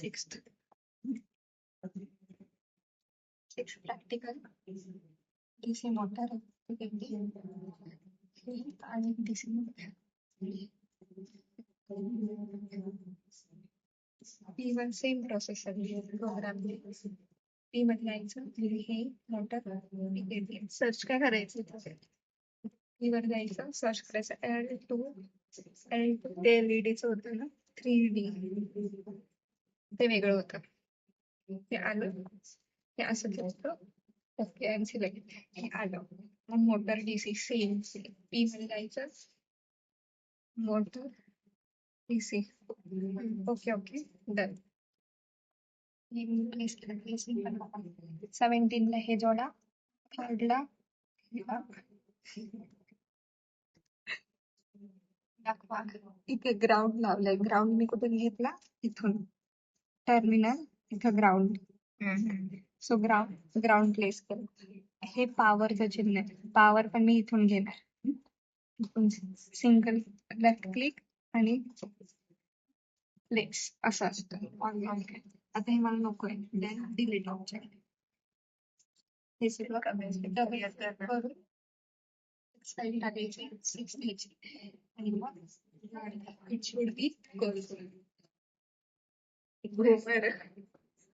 sixth practical DC motor आणि DC motor P1 same process program P मध्ये जायचं हे मोटर सर्च काय करायचं पी वर जायचं सर्च करायचं L2 ते एलईडीचं होतं ना 3D ते वेगळं होतं ते आलं हे असं केलं ओके आणि सिलेक्ट हे आलं मग मोटर डीसी सेम पी मध्ये जायचं motor DC okay okay done 17 ला हे जोडा थर्ड ला दाखवा इथे ग्राउंड लावलंय ग्राउंड मी कुठून घेतला इथून टर्मिनल इथं ग्राउंड सो ग्राउंड प्लेस केलं हे पॉवरचं चिन्ह आहे पॉवर पण मी इथून घेणार सिंगल लेफ्ट क्लिक आणि प्लेस असं असतं आता हे मला नकोय देन डिलीट ऑब्जेक्ट हे सगळं करून साईड टाकायची 6 घ्यायची आणि मग इट शुड बी गोल